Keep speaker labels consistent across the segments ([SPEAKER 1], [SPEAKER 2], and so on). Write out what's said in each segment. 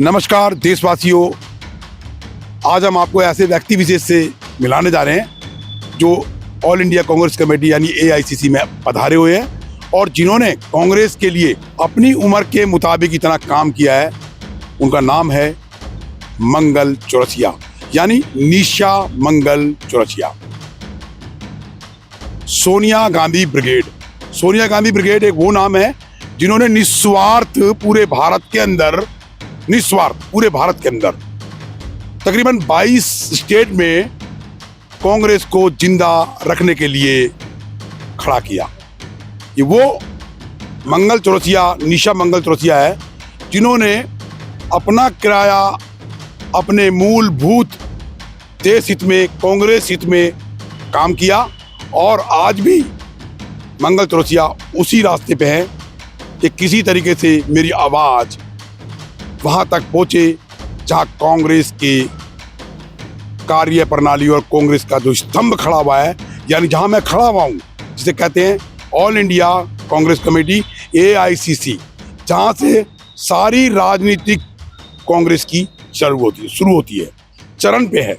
[SPEAKER 1] नमस्कार देशवासियों, आज हम आपको ऐसे व्यक्ति विशेष से मिलाने जा रहे हैं जो ऑल इंडिया कांग्रेस कमेटी यानी AICC में पधारे हुए हैं और जिन्होंने कांग्रेस के लिए अपनी उम्र के मुताबिक इतना काम किया है। उनका नाम है मंगल चौरसिया यानी निशा मंगल चौरसिया। सोनिया गांधी ब्रिगेड। सोनिया गांधी ब्रिगेड एक वो नाम है जिन्होंने निस्वार्थ पूरे भारत के अंदर तकरीबन 22 स्टेट में कांग्रेस को जिंदा रखने के लिए खड़ा किया। ये वो मंगल चौरसिया, निशा मंगल चौरसिया है जिन्होंने अपना किराया अपने मूलभूत देश हित में, कांग्रेस हित में काम किया और आज भी मंगल चौरसिया उसी रास्ते पे है कि किसी तरीके से मेरी आवाज़ वहाँ तक पहुँचे जहाँ कांग्रेस के कार्य प्रणाली और कांग्रेस का जो स्तंभ खड़ा हुआ है, यानी जहाँ मैं खड़ा हुआ हूँ, जिसे कहते हैं all India Congress committee AICC, जहाँ से सारी राजनीतिक कांग्रेस की शुरू होती है, चरण पे है।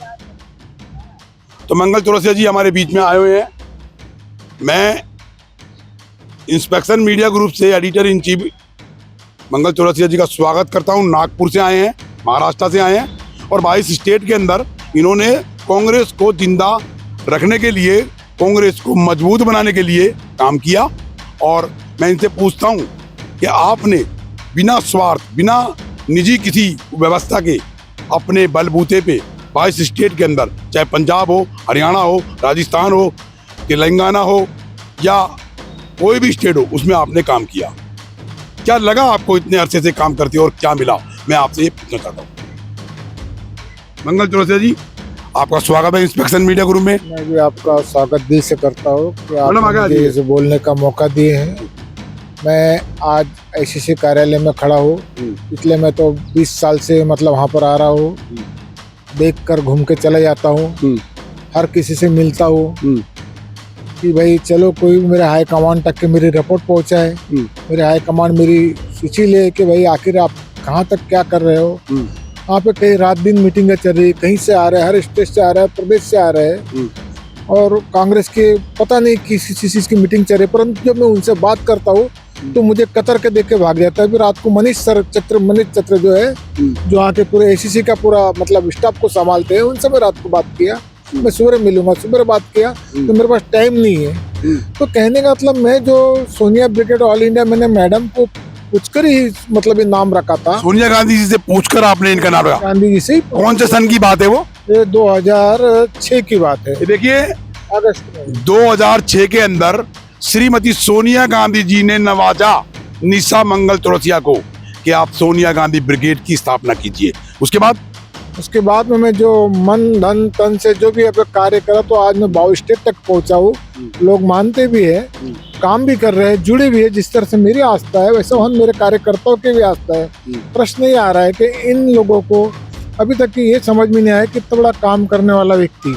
[SPEAKER 1] तो मंगल चौरसिया जी हमारे बीच में आए हुए हैं। मैं इंस्पेक्शन मीडिया ग्रुप से एडिटर इन चीफ मंगल चौरसिया जी का स्वागत करता हूं। नागपुर से आए हैं, महाराष्ट्र से आए हैं और 22 स्टेट के अंदर इन्होंने कांग्रेस को जिंदा रखने के लिए, कांग्रेस को मजबूत बनाने के लिए काम किया। और मैं इनसे पूछता हूं कि आपने बिना स्वार्थ, बिना निजी किसी व्यवस्था के अपने बलबूते पे 22 स्टेट के अंदर, चाहे पंजाब हो, हरियाणा हो, राजस्थान हो, तेलंगाना हो या कोई भी स्टेट हो, उसमें आपने काम किया। क्या लगा आपको इतने अरसे से काम करते हो और क्या मिला, मैं आपसे ये पूछना चाहता हूँ। मंगल चौरसिया जी, आपका स्वागत है इंस्पेक्शन मीडिया ग्रुप में।
[SPEAKER 2] मैं भी आपका स्वागत दिल से करता हूँ कि आप मुझे इसे बोलने का मौका दिए हैं। मैं आज ICC कार्यालय में खड़ा हूँ, इसलिए मैं तो 20 साल से वहाँ पर आ रहा हूँ, देख कर घूम के चला जाता हूँ, हर किसी से मिलता हूँ कि भाई चलो कोई मेरे हाई कमांड तक के मेरी रिपोर्ट पहुँचाए, मेरे हाई कमांड मेरी सूची ले कि भाई आखिर आप कहाँ तक क्या कर रहे हो। वहाँ पे कहीं रात दिन मीटिंगें चल रही, कहीं से आ रहे हैं, हर स्टेट से आ रहा है, प्रदेश से आ रहे हैं और कांग्रेस के पता नहीं किसी चीज़ की मीटिंग चल रही है। परंतु जब मैं उनसे बात करता हूँ तो मुझे कतर के देख के भाग जाता है। फिर रात को मनीष चत्र जो है, जो वहाँ के पूरे ACC का पूरा स्टाफ को संभालते हैं, उनसे मैं रात को बात किया। मैं सुबह मिलूंगा, सुबह बात किया तो मेरे पास टाइम नहीं है। तो कहने का मैं जो सोनिया ब्रिगेड ऑल इंडिया, मैंने मैडम को पूछकर ही ये नाम रखा था।
[SPEAKER 1] सोनिया गांधी जी से पूछकर आपने इनका नाम रखा?
[SPEAKER 2] गांधी जी से।
[SPEAKER 1] कौन से सन की बात है वो?
[SPEAKER 2] ये 2006 की बात है।
[SPEAKER 1] देखिए,
[SPEAKER 2] अगस्त में
[SPEAKER 1] 2006 के अंदर श्रीमती सोनिया गांधी जी ने नवाजा निशा मंगल चौरसिया को कि आप सोनिया गांधी ब्रिगेड की स्थापना कीजिए। उसके बाद में मैं जो मन धन तन से जो भी कार्य करा, तो आज मैं 22 स्टेट तक पहुंचा हूँ। लोग मानते भी है, काम भी कर रहे हैं, जुड़े भी है। जिस तरह से मेरी आस्था है वैसे वहाँ मेरे कार्यकर्ताओं की भी आस्था है। प्रश्न ये आ रहा है कि इन लोगों को अभी तक ये समझ में नहीं आया कि इतना बड़ा काम करने वाला व्यक्ति,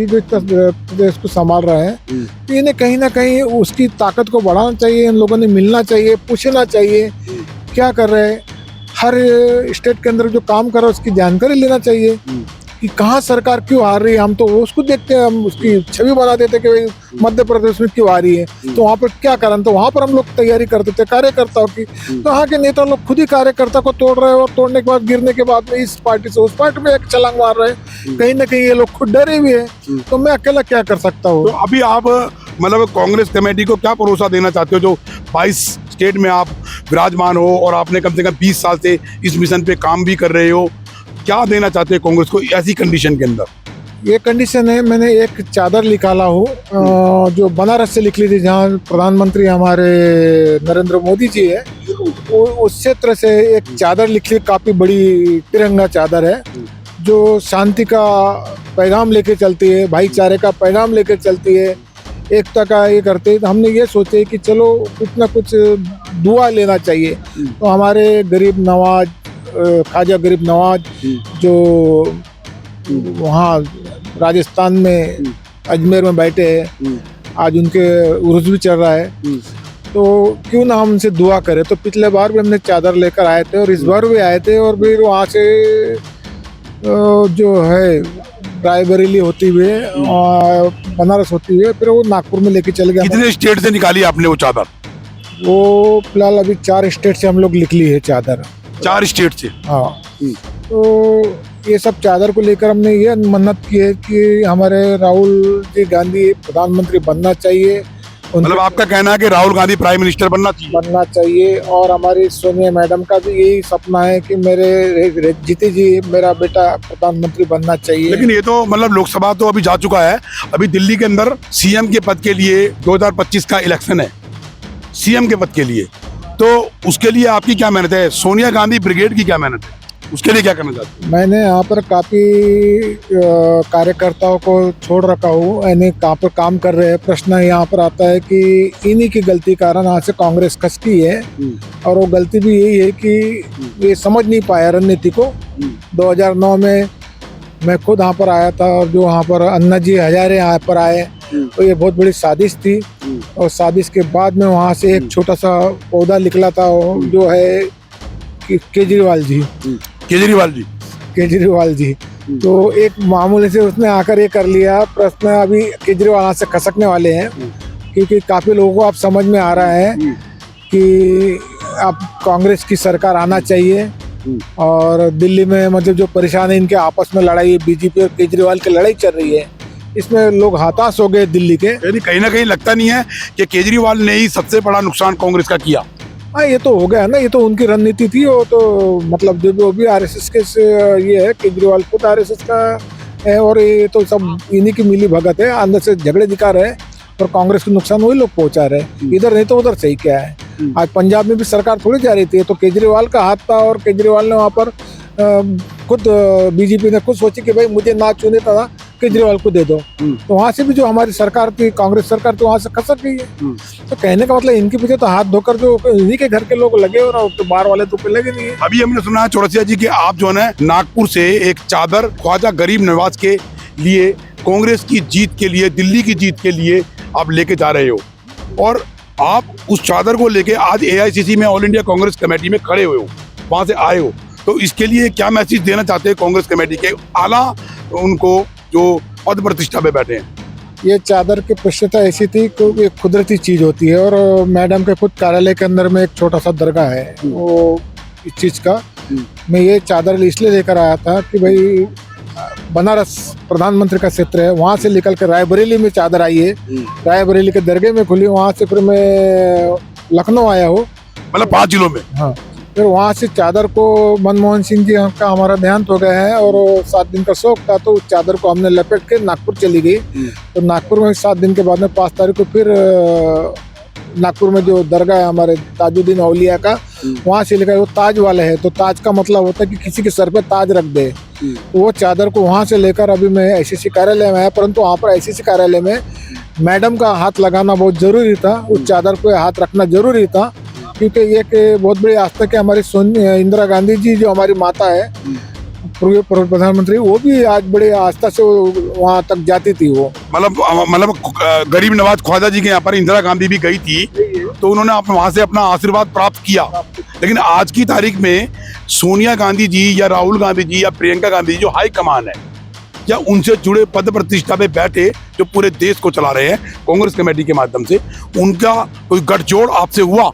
[SPEAKER 1] जो देश को संभाल रहा है, तो इन्हें कहीं ना कहीं उसकी ताकत को बढ़ाना चाहिए। इन लोगों ने मिलना चाहिए, पूछना चाहिए क्या कर रहे हैं। हर स्टेट के अंदर जो काम कर रहा है उसकी जानकारी लेना चाहिए कि कहाँ सरकार क्यों हार रही है। हम तो उसको देखते हैं, हम उसकी छवि बना देते कि भाई मध्य प्रदेश में क्यों आ रही है, तो वहाँ पर क्या कारण, तो वहाँ पर हम लोग तैयारी कर देते कार्यकर्ताओं की। तो यहाँ के नेता लोग खुद ही कार्यकर्ता को तोड़ रहे हैं और तोड़ने के बाद, गिरने के बाद में इस पार्टी से उस पार्टी में एक छलांग मार रहे हैं। कहीं ना कहीं ये लोग खुद डरे हुए हैं, तो मैं अकेला क्या कर सकता हूँ। तो अभी आप कांग्रेस कमेटी को क्या भरोसा देना चाहते हो, जो 22 स्टेट में आप विराजमान हो और आपने कम से कम 20 साल से इस मिशन पे काम भी कर रहे हो, क्या देना चाहते हैं कांग्रेस को ऐसी कंडीशन के अंदर?
[SPEAKER 2] ये कंडीशन है, मैंने एक चादर निकाला हूँ जो बनारस से निकली थी, जहाँ प्रधानमंत्री हमारे नरेंद्र मोदी जी है, उस क्षेत्र से एक चादर निकली, काफी बड़ी तिरंगा चादर है, जो शांति का पैगाम लेके चलती है, भाईचारे का पैगाम लेके चलती है, एकता का ये करते हैं। तो हमने ये सोचे कि चलो कुछ ना कुछ दुआ लेना चाहिए। तो हमारे गरीब नवाज, ख्वाजा गरीब नवाज, जो वहाँ राजस्थान में अजमेर में बैठे हैं, आज उनके उर्स भी चल रहा है, तो क्यों ना हम उनसे दुआ करें। तो पिछले बार भी हमने चादर लेकर आए थे और इस बार भी आए थे, और फिर वहाँ से जो है रायबरेली होती हुए और बनारस होती हुए फिर वो नागपुर में लेके चले गए।
[SPEAKER 1] कितने स्टेट से निकाली आपने वो चादर?
[SPEAKER 2] वो फिलहाल अभी 4 स्टेट से हम लोग निकली है चादर।
[SPEAKER 1] 4 स्टेट से?
[SPEAKER 2] हाँ। तो ये सब चादर को लेकर हमने ये मन्नत की है कि हमारे राहुल जी गांधी प्रधानमंत्री बनना चाहिए।
[SPEAKER 1] मतलब आपका कहना है कि राहुल गांधी प्राइम मिनिस्टर बनना चाहिए।
[SPEAKER 2] और हमारी सोनिया मैडम का भी यही सपना है कि मेरे जीती जी मेरा बेटा प्रधानमंत्री बनना चाहिए।
[SPEAKER 1] लेकिन ये तो मतलब लोकसभा तो अभी जा चुका है, अभी दिल्ली के अंदर सीएम के पद के लिए 2025 का इलेक्शन है, सीएम के पद के लिए। तो उसके लिए आपकी क्या मेहनत है? सोनिया गांधी ब्रिगेड की क्या मेहनत है? उसके लिए क्या करना चाहते हैं?
[SPEAKER 2] मैंने यहाँ पर काफी कार्यकर्ताओं को छोड़ रखा हूँ, यानी कहाँ पर काम कर रहे हैं। प्रश्न यहाँ पर आता है कि इन्हीं की गलती कारण आज से कांग्रेस खसकी है, और वो गलती भी यही है कि ये समझ नहीं पाया रणनीति को। 2009 में मैं खुद यहाँ पर आया था, और जो वहाँ पर अन्ना जी हजारे यहाँ पर आए, तो ये बहुत बड़ी साजिश थी। और साजिश के बाद में वहाँ से एक छोटा सा पौधा निकला था, जो है केजरीवाल जी। तो एक मामूली से उसने आकर ये कर लिया। प्रश्न अभी केजरीवाल से खसकने वाले हैं, क्योंकि काफी लोगों को अब समझ में आ रहा है कि अब कांग्रेस की सरकार आना चाहिए। और दिल्ली में मतलब जो परेशानी इनके आपस में लड़ाई, बीजेपी और केजरीवाल की लड़ाई चल रही है, इसमें लोग हताश हो गए दिल्ली के।
[SPEAKER 1] यानी कहीं ना कहीं लगता नहीं है कि केजरीवाल ने ही सबसे बड़ा नुकसान कांग्रेस का किया?
[SPEAKER 2] हाँ, ये तो हो गया ना, ये तो उनकी रणनीति थी। वो तो मतलब जो भी आरएसएस के ये है, केजरीवाल खुद आरएसएस का है, और ये तो सब इन्हीं की मिली भगत है। अंदर से झगड़े दिखा रहे हैं और कांग्रेस को नुकसान वही लोग पहुंचा रहे हैं। इधर नहीं तो उधर सही क्या है। आज पंजाब में भी सरकार थोड़ी जा रही थी, तो केजरीवाल का हाथ था, और केजरीवाल ने वहाँ पर खुद बीजेपी ने खुद सोची कि भाई मुझे ना चुने था, केजरीवाल को दे दो। तो वहाँ से भी जो हमारी सरकार थी, कांग्रेस सरकार, तो वहाँ से खसक गई है। तो कहने का मतलब इनके पीछे तो हाथ धोकर जो इन्हीं के घर के लोग लगे, और तो बाहर वाले तो लगे नहीं है।
[SPEAKER 1] अभी हमने सुना है चौरसिया जी कि आप जो है नागपुर से एक चादर ख्वाजा गरीब नवाज के लिए, कांग्रेस की जीत के लिए, दिल्ली की जीत के लिए आप लेके जा रहे हो, और आप उस चादर को लेके आज एआईसीसी में, ऑल इंडिया कांग्रेस कमेटी में खड़े हुए हो, वहां से आए हो। तो इसके लिए क्या मैसेज देना चाहते हैं कांग्रेस कमेटी के आला उनको जो पद प्रतिष्ठा पे बैठे हैं?
[SPEAKER 2] ये चादर की पृष्ठता ऐसी थी कि एक कुदरती चीज होती है, और मैडम के खुद कार्यालय के अंदर में एक छोटा सा दरगाह है वो इस चीज का। मैं ये चादर इसलिए लेकर आया था कि भाई बनारस प्रधानमंत्री का क्षेत्र है, वहाँ से निकल कर रायबरेली में चादर आई है, रायबरेली के दरगाह में खुली, वहाँ से फिर मैं लखनऊ आया हूँ,
[SPEAKER 1] मतलब 5 जिलों में।
[SPEAKER 2] हाँ, फिर वहाँ से चादर को मनमोहन सिंह जी का हमारा देहांत हो गया है, और 7 दिन का शौक था, तो उस चादर को हमने लपेट के नागपुर चली गई। तो नागपुर में 7 दिन के बाद में 5 तारीख को फिर नागपुर में जो दरगाह है हमारे ताजुद्दीन औलिया का, वहाँ से लेकर, वो ताज वाले है, तो ताज का मतलब होता है कि किसी के सर पे ताज रख दे। तो वो चादर को वहाँ से लेकर अभी मैं आईसीसी कार्यालय में आया, परंतु वहाँ पर आईसीसी कार्यालय में मैडम का हाथ लगाना बहुत जरूरी था, उस चादर को हाथ रखना जरूरी था, क्योंकि ये बहुत बड़ी आस्था है हमारी इंदिरा गांधी जी जो हमारी माता है, पूर्व प्रधानमंत्री, वो भी आज बड़े आस्था से वहाँ तक जाती थी। वो
[SPEAKER 1] मतलब गरीब नवाज ख्वाजा जी के यहाँ पर इंदिरा गांधी भी गई थी, तो उन्होंने वहां से अपना आशीर्वाद प्राप्त किया। लेकिन आज की तारीख में सोनिया गांधी जी या राहुल गांधी जी या प्रियंका गांधी जी जो हाई कमान है, या उनसे जुड़े पद प्रतिष्ठा पे बैठे जो पूरे देश को चला रहे हैं कांग्रेस कमेटी के माध्यम से, उनका कोई गठजोड़ आपसे हुआ?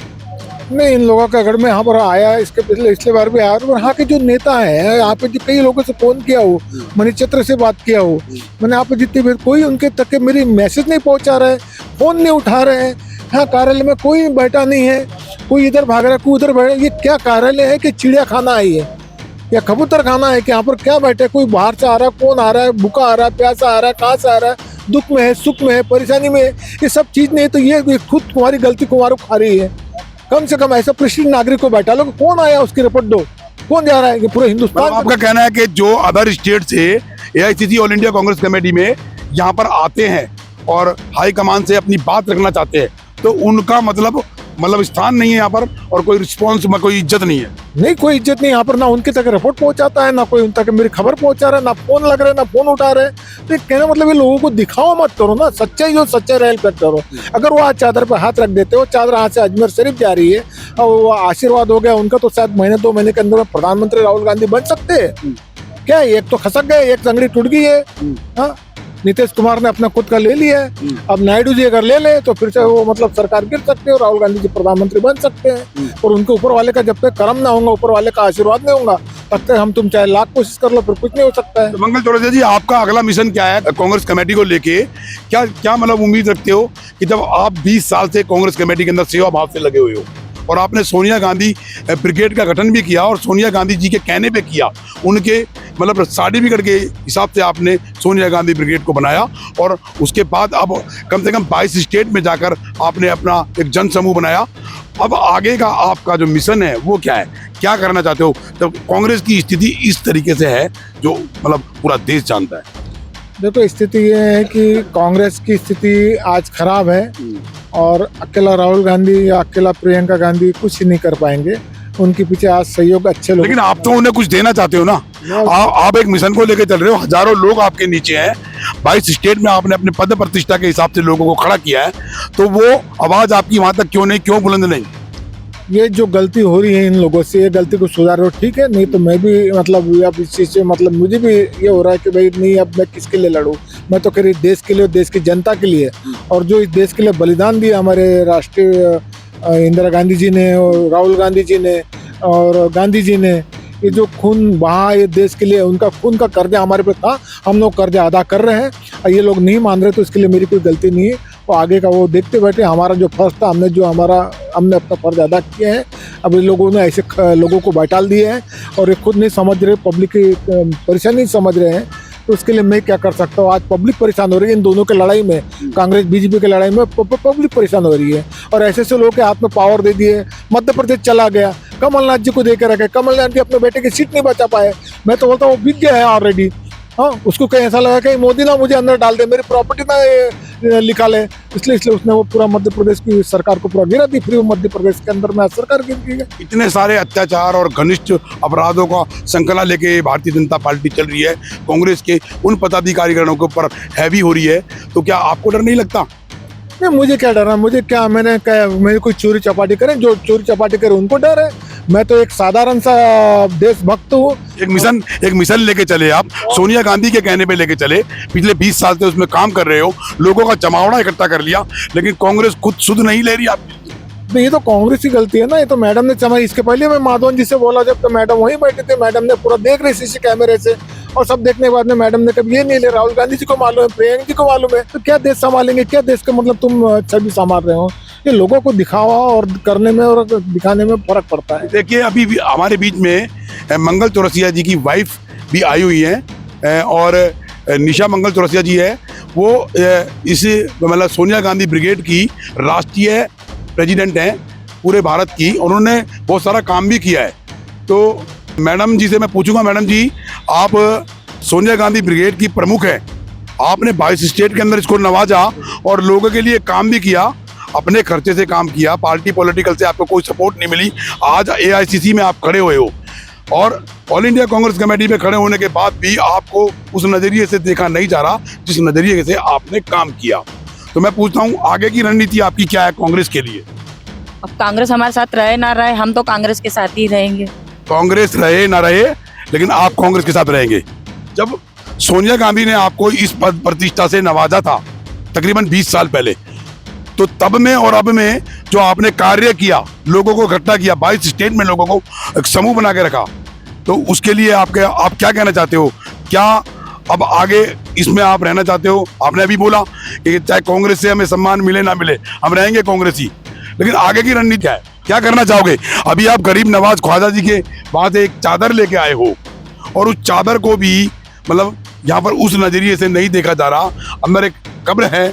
[SPEAKER 2] नहीं, इन लोगों का घर में यहाँ पर आया, इसके पिछले बार भी आया, और यहाँ के जो नेता हैं, यहाँ पे जो कई लोगों से फोन किया हो, मणिचंद्र से बात किया हो, मैंने यहाँ पे जितनी भी, कोई उनके तक मेरी मैसेज नहीं पहुँचा रहे, फोन नहीं उठा रहे हैं। यहाँ कार्यालय में कोई बैठा नहीं है, कोई इधर भाग रहा है, कोई उधर बैठा। ये क्या कार्यालय है कि चिड़िया खाना है ये, या कबूतर खाना है कि यहाँ पर क्या बैठे? कोई बाहर से आ रहा है, कौन आ रहा है, भूखा आ रहा है, प्यासा आ रहा है, कहाँ से आ रहा है, दुख में है, सुख में है, परेशानी में है, ये सब चीज नहीं है। तो ये खुद तुम्हारी गलती कुमारों खा रही है। कम से कम ऐसा प्रशिक्षित नागरिक को बैठा लो, कौन आया उसकी रिपोर्ट दो, कौन जा रहा है? पूरे हिंदुस्तान।
[SPEAKER 1] आपका कहना है कि जो अदर स्टेट से AICC all India Congress committee में यहाँ पर आते हैं और हाई कमान से अपनी बात रखना चाहते हैं, तो उनका मतलब मतलब स्थान नहीं है यहाँ पर और कोई रिस्पॉन्स, कोई इज्जत नहीं है।
[SPEAKER 2] नहीं, कोई इज्जत नहीं यहाँ पर, ना उनके तक रिपोर्ट पहुंचाता है, ना कोई उन तक मेरी खबर पहुंचा रहा है, ना फोन लग रहा है, ना फोन उठा रहे हैं। तो कहने मतलब ये लोगों को दिखाओ मत करो ना, सच्चाई जो सच्चाई रेल करो। अगर वो आज चादर पे हाथ रख देते हो, चादर हाथ से अजमेर शरीफ जा रही है और वो आशीर्वाद हो गया उनका, तो शायद महीने 2 महीने के अंदर प्रधानमंत्री राहुल गांधी बन सकते हैं। क्या एक तो खसक गए, एक टंगड़ी टूट गई है। हाँ, नीतीश कुमार ने अपना खुद का ले लिया है, अब नायडू जी अगर ले ले तो फिर से वो मतलब सरकार गिर सकते हैं और राहुल गांधी जी प्रधानमंत्री बन सकते हैं। और उनके ऊपर वाले का जब तक कर्म ना होगा, ऊपर वाले का आशीर्वाद नहीं होगा, तब तक हम तुम चाहे लाख कोशिश कर लो, फिर कुछ नहीं हो सकता है।
[SPEAKER 1] तो मंगल चौरसिया जी, आपका अगला मिशन क्या है कांग्रेस कमेटी को लेके? क्या क्या मतलब उम्मीद रखते हो कि जब आप 20 साल से कांग्रेस कमेटी के अंदर सेवा भाव से लगे हुए हो और आपने सोनिया गांधी ब्रिगेड का गठन भी किया और सोनिया गांधी जी के कहने पे किया, उनके मतलब सर्टिफिकेट के हिसाब से आपने सोनिया गांधी ब्रिगेड को बनाया और उसके बाद अब कम से कम 22 स्टेट में जाकर आपने अपना एक जन समूह बनाया। अब आगे का आपका जो मिशन है वो क्या है, क्या करना चाहते हो जब कांग्रेस की स्थिति इस तरीके से है जो मतलब पूरा देश जानता है?
[SPEAKER 2] देखो, स्थिति ये है कि कांग्रेस की स्थिति आज खराब है और अकेला राहुल गांधी या अकेला प्रियंका गांधी कुछ नहीं कर पाएंगे। उनके पीछे आज सहयोग अच्छे लोग,
[SPEAKER 1] लेकिन आप तो उन्हें कुछ देना चाहते हो ना। आप एक मिशन को लेकर चल रहे हो, हजारों लोग आपके नीचे हैं, 22 स्टेट में आपने अपने पद प्रतिष्ठा के हिसाब से लोगों को खड़ा किया है, तो वो आवाज आपकी वहां तक क्यों बुलंद नहीं?
[SPEAKER 2] ये जो गलती हो रही है इन लोगों से, ये गलती को सुधारो, ठीक है। नहीं तो मैं भी मतलब अब इस चीज से मतलब मुझे भी ये हो रहा है कि भाई नहीं, अब मैं किसके लिए लड़ूं? मैं तो कह देश के लिए, देश की जनता के लिए, और जो इस देश के लिए बलिदान दिया हमारे राष्ट्रीय इंदिरा गांधी जी ने और राहुल गांधी जी ने और गांधी जी ने, ये जो खून बहा ये देश के लिए, उनका खून का कर्जा हमारे पे था, हम लोग कर्जा अदा कर रहे हैं और ये लोग नहीं मान रहे, तो इसके लिए मेरी कोई गलती नहीं है। वो आगे का वो देखते बैठे, हमारा जो फर्ज था हमने अपना फर्ज अदा किया है। अब इन लोगों ने ऐसे लोगों को बैठाल दिए हैं और ये खुद नहीं समझ रहे, पब्लिक की परेशानी समझ रहे हैं, तो उसके लिए मैं क्या कर सकता हूँ? आज पब्लिक परेशान हो रही है इन दोनों के लड़ाई में, कांग्रेस बीजेपी की लड़ाई में पब्लिक परेशान हो रही है और ऐसे ऐसे लोगों के हाथ में पावर दे दिए। मध्य प्रदेश चला गया, कमलनाथ जी को देकर रखे, कमलनाथ जी अपने बेटे की सीट नहीं बचा पाए। मैं तो बोलता हूँ वो बिक गया है ऑलरेडी। हाँ, उसको कहीं ऐसा लगा कि मोदी ना मुझे अंदर डाल दे, मेरी प्रॉपर्टी ना लिखा ले, इसलिए उसने वो पूरा मध्य प्रदेश की सरकार को पूरा गिरा दी। फिर मध्य प्रदेश के अंदर में सरकार गिर गई है।
[SPEAKER 1] इतने सारे अत्याचार और घनिष्ठ अपराधों का श्रृंखला लेके भारतीय जनता पार्टी चल रही है, कांग्रेस के उन पदाधिकारियों के ऊपर हैवी हो रही है, तो क्या आपको डर नहीं लगता?
[SPEAKER 2] नहीं, मुझे क्या डर है? मुझे क्या, मैंने क्या, मेरी कोई चोरी चपाटी करे, जो चोरी चपाटी करे उनको डर है। मैं तो एक साधारण सा देशभक्त हूँ।
[SPEAKER 1] एक मिशन लेके चले आप, सोनिया गांधी के कहने पे लेके चले, पिछले 20 साल से उसमें काम कर रहे हो, लोगों का जमावड़ा इकट्ठा कर लिया, लेकिन कांग्रेस खुद सुध नहीं ले रही आपकी।
[SPEAKER 2] ये तो कांग्रेस की गलती है ना, ये तो मैडम ने चमाई। इसके पहले मैं माधवन जी से बोला, जब तो मैडम वहीं बैठे थे, मैडम ने पूरा देख रही सीसी कैमरे से, और सब देखने के बाद में मैडम ने कभी ये नहीं ले, राहुल गांधी जी को मालूम है, प्रियंका जी को मालूम है, तो क्या देश संभालेंगे? क्या देश का मतलब तुम छवि संभाल रहे हो? ये लोगों को दिखावा और करने में और दिखाने में फर्क पड़ता है।
[SPEAKER 1] देखिए, अभी भी हमारे बीच में मंगल चौरसिया जी की वाइफ भी आई हुई है और निशा मंगल चौरसिया जी है, वो इस मतलब सोनिया गांधी ब्रिगेड की राष्ट्रीय प्रेसिडेंट हैं पूरे भारत की, उन्होंने बहुत सारा काम भी किया है। तो मैडम जी से मैं पूछूंगा, मैडम जी, आप सोनिया गांधी ब्रिगेड की प्रमुख हैं, आपने 22 स्टेट के अंदर इसको नवाजा और लोगों के लिए काम भी किया, अपने खर्चे से काम किया, पार्टी पॉलिटिकल से आपको कोई सपोर्ट नहीं मिली, आज AICC में आप खड़े हुए हो और ऑल इंडिया कांग्रेस कमेटी में खड़े होने के बाद भी आपको उस नजरिए से देखा नहीं जा रहा जिस नजरिए से आपने काम किया। तो मैं पूछता हूँ, आगे की रणनीति आपकी क्या है कांग्रेस के लिए?
[SPEAKER 3] अब कांग्रेस हमारे साथ रहे ना रहे, हम तो कांग्रेस के साथ ही रहेंगे।
[SPEAKER 1] कांग्रेस रहे ना रहे, लेकिन आप कांग्रेस के साथ रहेंगे। जब सोनिया गांधी ने आपको इस पद प्रतिष्ठा से नवाजा था तकरीबन 20 साल पहले, तो तब में और अब में जो आपने कार्य किया, लोगों को इकट्ठा किया, 22 स्टेट में लोगों को एक समूह बना के रखा, तो उसके लिए आप क्या कहना चाहते हो? क्या अब आगे इसमें आप रहना चाहते हो? आपने अभी बोला कि चाहे कांग्रेस से हमें सम्मान मिले ना मिले, हम रहेंगे कांग्रेसी, लेकिन आगे की रणनीति क्या है? क्या करना चाहोगे? अभी आप गरीब नवाज ख्वाजा जी के वहां से एक चादर लेके आए हो और उस चादर को भी मतलब यहाँ पर उस नजरिए से नहीं देखा जा रहा। अंदर एक कब्र है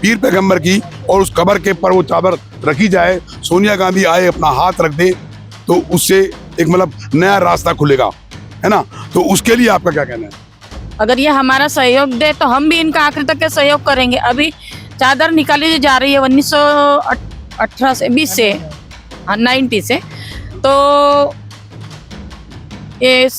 [SPEAKER 1] पीर पैगंबर की और उस कब्र के पर वो चादर रखी जाए, सोनिया गांधी आए अपना हाथ रख दे, तो उससे एक मतलब नया रास्ता खुलेगा, है ना? तो उसके लिए आपका क्या कहना है?
[SPEAKER 3] अगर ये हमारा सहयोग दे तो हम भी इनका आखिर तक के सहयोग करेंगे। अभी चादर निकाली जा रही है 18 से 20 से, हाँ 90 से, तो ये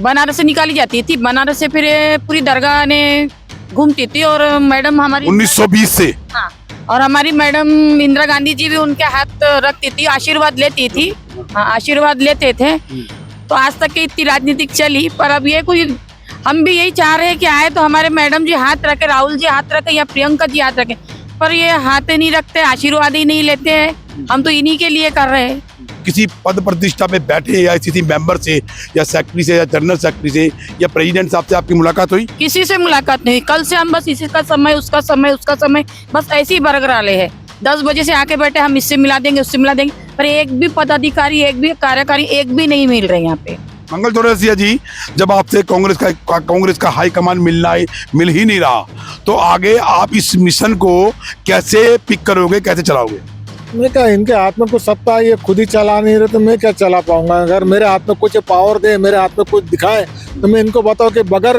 [SPEAKER 3] बनारस से निकाली जाती थी। बनारस से फिर ये पूरी दरगाह ने घूमती थी और मैडम हमारी
[SPEAKER 1] 1920 से।
[SPEAKER 3] हाँ, और हमारी मैडम इंदिरा गांधी जी भी उनके हाथ रखती थी, आशीर्वाद लेती थी। हाँ, आशीर्वाद लेते थे। तो आज तक की इतनी राजनीतिक चली, पर अब ये कोई, हम भी यही चाह रहे हैं कि आए तो हमारे मैडम जी हाथ रखे, राहुल जी हाथ रखे या प्रियंका जी हाथ रखे, पर ये हाथ नहीं रखते, आशीर्वाद ही नहीं लेते हैं। हम तो इन्हीं के लिए कर रहे हैं।
[SPEAKER 1] किसी पद प्रतिष्ठा पे बैठे या किसी मेंबर से या सेक्रेटरी से या जनरल सेक्रेटरी से या प्रेसिडेंट साहब से आपकी मुलाकात हुई?
[SPEAKER 3] किसी से मुलाकात नहीं। कल से हम बस इसी का समय, उसका समय, उसका समय, बस ऐसे ही बरकरार है। 10 बजे से आके बैठे, हम इससे मिला देंगे, उससे मिला देंगे, पर एक भी पदाधिकारी, एक भी कार्यकारी, एक भी नहीं मिल रहे यहाँ पे।
[SPEAKER 1] मंगल चौरसिया जी, जब आपसे कांग्रेस का हाईकमान मिल ही नहीं रहा, तो आगे आप इस मिशन को कैसे पिक करोगे, कैसे चलाओगे?
[SPEAKER 2] मैं क्या, इनके हाथ में कुछ सत्ता है, ये खुद ही चला नहीं रहे तो मैं क्या चला पाऊंगा? अगर मेरे हाथ में कुछ पावर दे, मेरे हाथ में कुछ दिखाए, तो मैं इनको बताऊं कि बगैर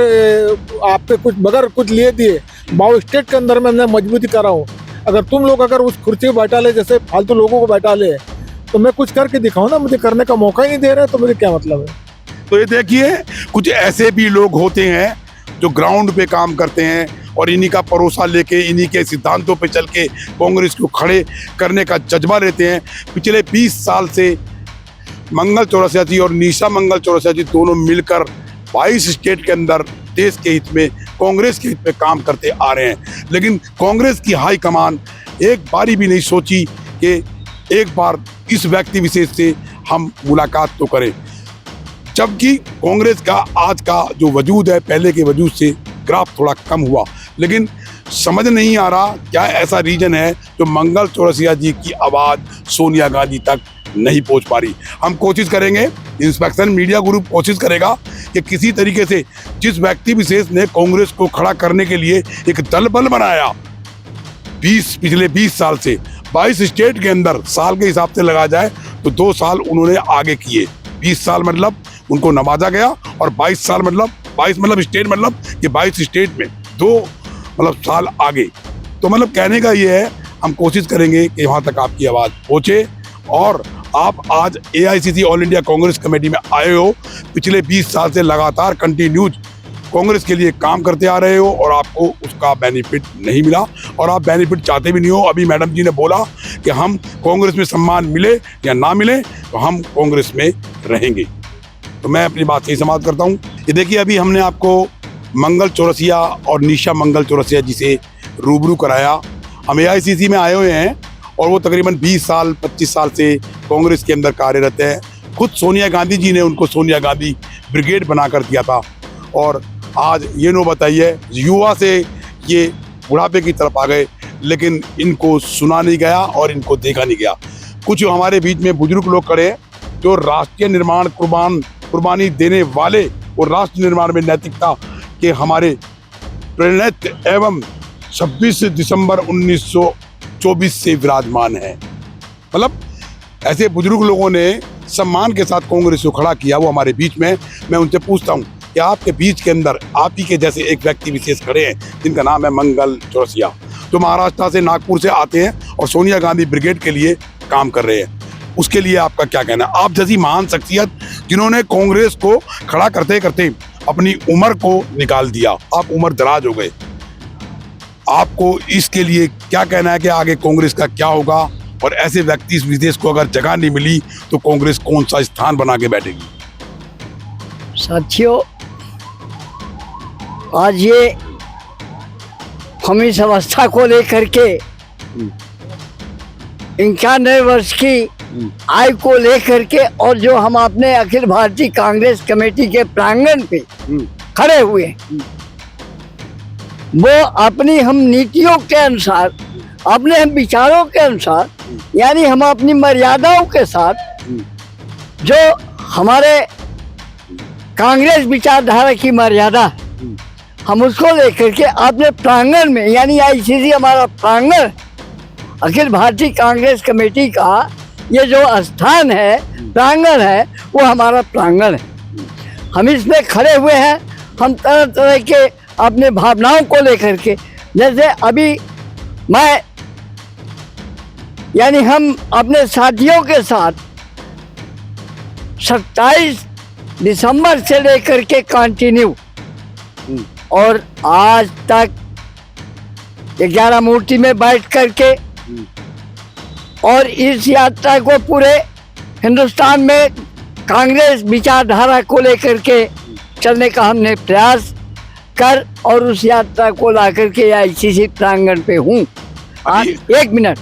[SPEAKER 2] कुछ लिए दिए बाउ स्टेट के अंदर में मैं मजबूती कर रहा हूँ। अगर तुम लोग उस कुर्सी पे बैठा ले, जैसे फालतू लोगों को बैठा ले, तो मैं कुछ करके दिखाऊं ना। मुझे करने का मौका ही नहीं दे रहे, तो मुझे क्या मतलब है?
[SPEAKER 1] तो ये देखिए, कुछ ऐसे भी लोग होते हैं जो ग्राउंड पे काम करते हैं और इन्हीं का भरोसा लेके, इन्हीं के सिद्धांतों पे चल के कांग्रेस को खड़े करने का जज्बा लेते हैं। पिछले 20 साल से मंगल चौरसिया जी और निशा मंगल चौरसिया जी दोनों मिलकर 22 स्टेट के अंदर देश के हित में, कांग्रेस के हित में काम करते आ रहे हैं। लेकिन कांग्रेस की हाईकमान एक बारी भी नहीं सोची कि एक बार इस व्यक्ति विशेष से हम मुलाकात तो करें, जबकि कांग्रेस का आज का जो वजूद है, पहले के वजूद से ग्राफ थोड़ा कम हुआ। लेकिन समझ नहीं आ रहा क्या ऐसा रीजन है जो मंगल चौरसिया जी की आवाज़ सोनिया गांधी तक नहीं पहुंच पा रही। हम कोशिश करेंगे, इंस्पेक्शन मीडिया ग्रुप कोशिश करेगा कि किसी तरीके से जिस व्यक्ति विशेष ने कांग्रेस को खड़ा करने के लिए एक दल बल बनाया पिछले 20 साल से, 22 स्टेट के अंदर साल के हिसाब से लगा जाए तो 2 साल उन्होंने आगे किए। 20 साल मतलब उनको नवाजा गया, और 22 साल मतलब 22 स्टेट, मतलब कि 22 स्टेट में 2 साल आगे। तो कहने का ये है, हम कोशिश करेंगे कि वहाँ तक आपकी आवाज़ पहुँचे। और आप आज AICC all India Congress committee में आए हो, पिछले 20 साल से लगातार कंटिन्यूज कांग्रेस के लिए काम करते आ रहे हो और आपको उसका बेनिफिट नहीं मिला, और आप बेनिफिट चाहते भी नहीं हो। अभी मैडम जी ने बोला कि हम कांग्रेस में सम्मान मिले या ना मिले तो हम कांग्रेस में रहेंगे। तो मैं अपनी बात यही समाप्त करता हूँ। ये देखिए, अभी हमने आपको मंगल चौरसिया और निशा मंगल चौरसिया जी से रूबरू कराया। हम AICC में आए हुए हैं और वो तकरीबन 20 साल 25 साल से कांग्रेस के अंदर कार्यरत है। खुद सोनिया गांधी जी ने उनको सोनिया गांधी ब्रिगेड बनाकर दिया था, और आज ये नो बताइए, युवा से ये बुढ़ापे की तरफ आ गए, लेकिन इनको सुना नहीं गया और इनको देखा नहीं गया। कुछ हमारे बीच में बुजुर्ग लोग खड़े हैं जो राष्ट्रीय निर्माण कुर्बानी देने वाले और राष्ट्र निर्माण में नैतिकता के हमारे प्रेरित एवं 26 दिसंबर 1924 से विराजमान है। ऐसे बुजुर्ग लोगों ने सम्मान के साथ कांग्रेस को खड़ा किया, वो हमारे बीच में। मैं उनसे पूछता हूँ कि आपके बीच के अंदर आप ही के जैसे एक व्यक्ति विशेष खड़े हैं जिनका नाम है मंगल चौरसिया, जो महाराष्ट्र से, नागपुर से आते हैं और सोनिया गांधी ब्रिगेड के लिए काम कर रहे हैं। उसके लिए आपका क्या कहना है? आप जैसी महान शख्सियत जिन्होंने कांग्रेस को खड़ा करते करते अपनी उम्र को निकाल दिया, आप उम्र दराज हो गए, आपको इसके लिए क्या कहना है कि आगे कांग्रेस का क्या होगा? और ऐसे व्यक्ति इस विदेश को अगर जगह नहीं मिली तो कांग्रेस कौन सा स्थान बना के बैठेगी?
[SPEAKER 4] साथियों, आज ये हम इस अवस्था को लेकर के 91 वर्ष की आयु को लेकर के, और जो हम अपने अखिल भारतीय कांग्रेस कमेटी के प्रांगण पे खड़े हुए, वो अपनी हम नीतियों के अनुसार, अपने हम विचारों के अनुसार, यानी हम अपनी मर्यादाओं के साथ, जो हमारे कांग्रेस विचारधारा की मर्यादा, हम उसको लेकर के अपने प्रांगण में, यानी AICC हमारा प्रांगण, अखिल भारतीय कांग्रेस कमेटी का ये जो स्थान है, प्रांगण है, वो हमारा प्रांगण है। हम इसमें खड़े हुए हैं, हम तरह तरह के अपने भावनाओं को लेकर के, जैसे अभी मैं यानी हम अपने साथियों के साथ 27 दिसंबर से लेकर के कंटिन्यू और आज तक 11 मूर्ति में बैठ करके और इस यात्रा को पूरे हिंदुस्तान में कांग्रेस विचारधारा को लेकर के चलने का हमने प्रयास कर और उस यात्रा को ला करके आईसीसी प्रांगण पे हूँ। आज 1 मिनट,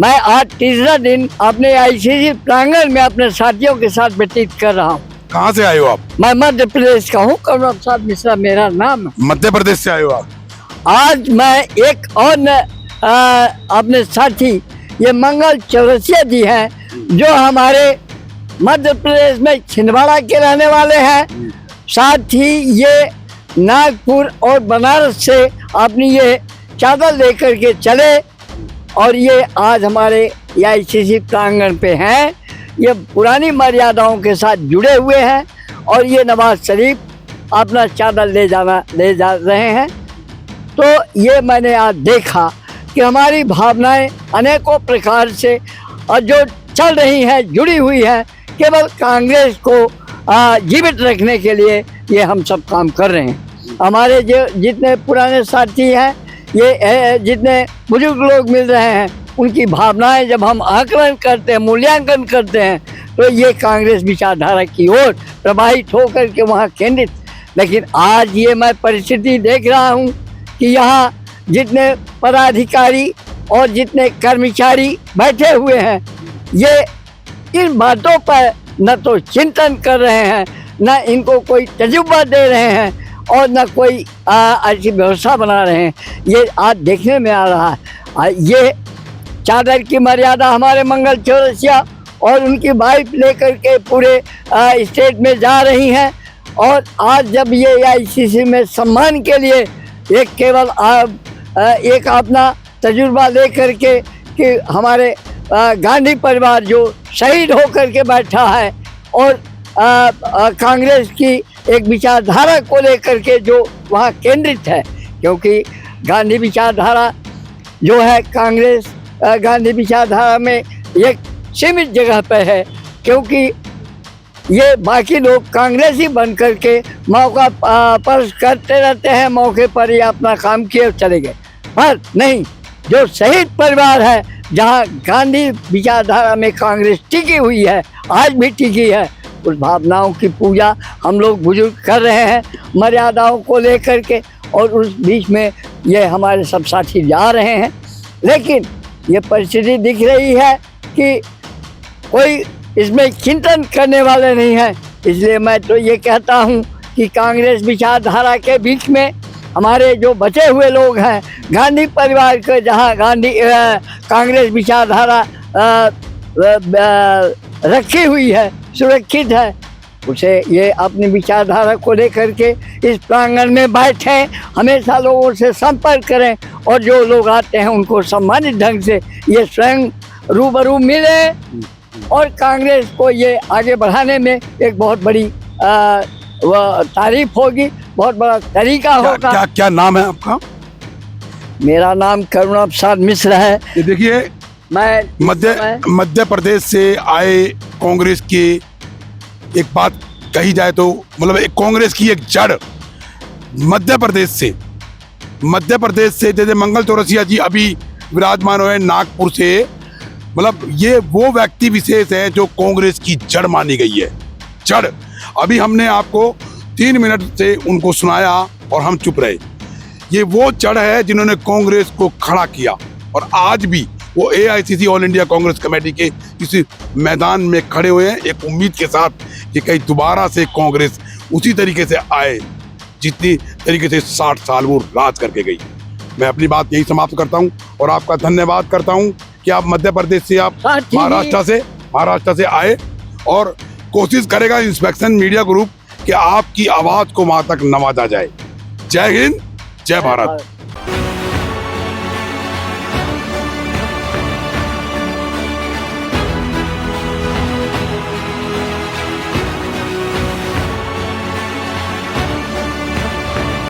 [SPEAKER 4] मैं आज तीसरा दिन अपने आईसीसी प्रांगण में अपने साथियों के साथ व्यतीत कर रहा हूँ।
[SPEAKER 1] कहाँ से आए हो आप?
[SPEAKER 4] मैं मध्य प्रदेश का हूँ, करुणा प्रसाद मिश्रा मेरा नाम है।
[SPEAKER 1] मध्य प्रदेश से आए हो आप?
[SPEAKER 4] आज मैं एक और अपने साथी ये मंगल चौरसिया जी हैं जो हमारे मध्य प्रदेश में छिंदवाड़ा के रहने वाले हैं। साथ ही ये नागपुर और बनारस से अपनी ये चादर लेकर के चले और ये आज हमारे आईसीसी प्रांगण पे हैं। ये पुरानी मर्यादाओं के साथ जुड़े हुए हैं और ये नवाज शरीफ अपना चादर ले जा रहे हैं। तो ये मैंने आज देखा कि हमारी भावनाएं अनेकों प्रकार से और जो चल रही हैं, जुड़ी हुई हैं, केवल कांग्रेस को जीवित रखने के लिए ये हम सब काम कर रहे हैं। हमारे जो जितने पुराने साथी हैं, ये जितने बुजुर्ग लोग मिल रहे हैं, उनकी भावनाएं जब हम आकलन करते हैं, मूल्यांकन करते हैं, तो ये कांग्रेस विचारधारा की ओर प्रवाहित होकर के वहाँ केंद्रित। लेकिन आज ये मैं परिस्थिति देख रहा हूँ कि यहाँ जितने पदाधिकारी और जितने कर्मचारी बैठे हुए हैं, ये इन बातों पर न तो चिंतन कर रहे हैं, न इनको कोई तजुर्बा दे रहे हैं और न कोई ऐसी व्यवस्था बना रहे हैं। ये आज देखने में आ रहा है। ये चादर की मर्यादा हमारे मंगल चौरसिया और उनकी वाइफ लेकर के पूरे स्टेट में जा रही हैं और आज जब ये आईसीसी में सम्मान के लिए एक केवल एक अपना तजुर्बा लेकर के कि हमारे गांधी परिवार जो शहीद होकर के बैठा है और कांग्रेस की एक विचारधारा को लेकर के जो वहाँ केंद्रित है, क्योंकि गांधी विचारधारा जो है कांग्रेस गांधी विचारधारा में एक सीमित जगह पर है, क्योंकि ये बाकी लोग कांग्रेसी बन करके मौका पर करते रहते हैं, मौके पर ही अपना काम किए और चले गए। पर नहीं, जो शहीद परिवार है, जहाँ गांधी विचारधारा में कांग्रेस टिकी हुई है, आज भी टिकी है, उस भावनाओं की पूजा हम लोग बुजुर्ग कर रहे हैं मर्यादाओं को लेकर के, और उस बीच में ये हमारे सब साथी जा रहे हैं। लेकिन ये परिस्थिति दिख रही है कि कोई इसमें चिंतन करने वाले नहीं है। इसलिए मैं तो ये कहता हूँ कि कांग्रेस विचारधारा के बीच में हमारे जो बचे हुए लोग हैं, गांधी परिवार के जहाँ कांग्रेस विचारधारा रखी हुई है, सुरक्षित है, उसे ये अपनी विचारधारा को लेकर के इस प्रांगण में बैठें, हमेशा लोगों से संपर्क करें और जो लोग आते हैं उनको सम्मानित ढंग से ये स्वयं रूबरू मिले और कांग्रेस को ये आगे बढ़ाने में एक बहुत बड़ी तारीफ होगी, बहुत बड़ा तरीका होगा।
[SPEAKER 1] क्या नाम है आपका?
[SPEAKER 4] मेरा नाम करुणा प्रसाद मिश्रा है।
[SPEAKER 1] ये देखिए,
[SPEAKER 4] मैं
[SPEAKER 1] मध्य प्रदेश से आए कांग्रेस की एक बात कही जाए तो मतलब एक कांग्रेस की एक जड़ मध्य प्रदेश से जैसे मंगल चौरसिया जी अभी विराजमान हुए नागपुर से, मतलब ये वो व्यक्ति विशेष है जो कांग्रेस की जड़ मानी गई है। जड़ अभी हमने आपको 3 मिनट से उनको सुनाया और हम चुप रहे। ये वो जड़ है जिन्होंने कांग्रेस को खड़ा किया और आज भी वो AICC all India Congress committee के इस मैदान में खड़े हुए हैं, एक उम्मीद के साथ कि कहीं दोबारा से कांग्रेस उसी तरीके से आए जितनी तरीके से 60 साल वो राज करके गई। मैं अपनी बात यही समाप्त करता हूं और आपका धन्यवाद करता हूं कि आप मध्य प्रदेश से, आप महाराष्ट्र से आए और कोशिश करेगा इंस्पेक्शन मीडिया ग्रुप कि आपकी आवाज को वहां तक नवाजा जाए। जय हिंद, जय भारत।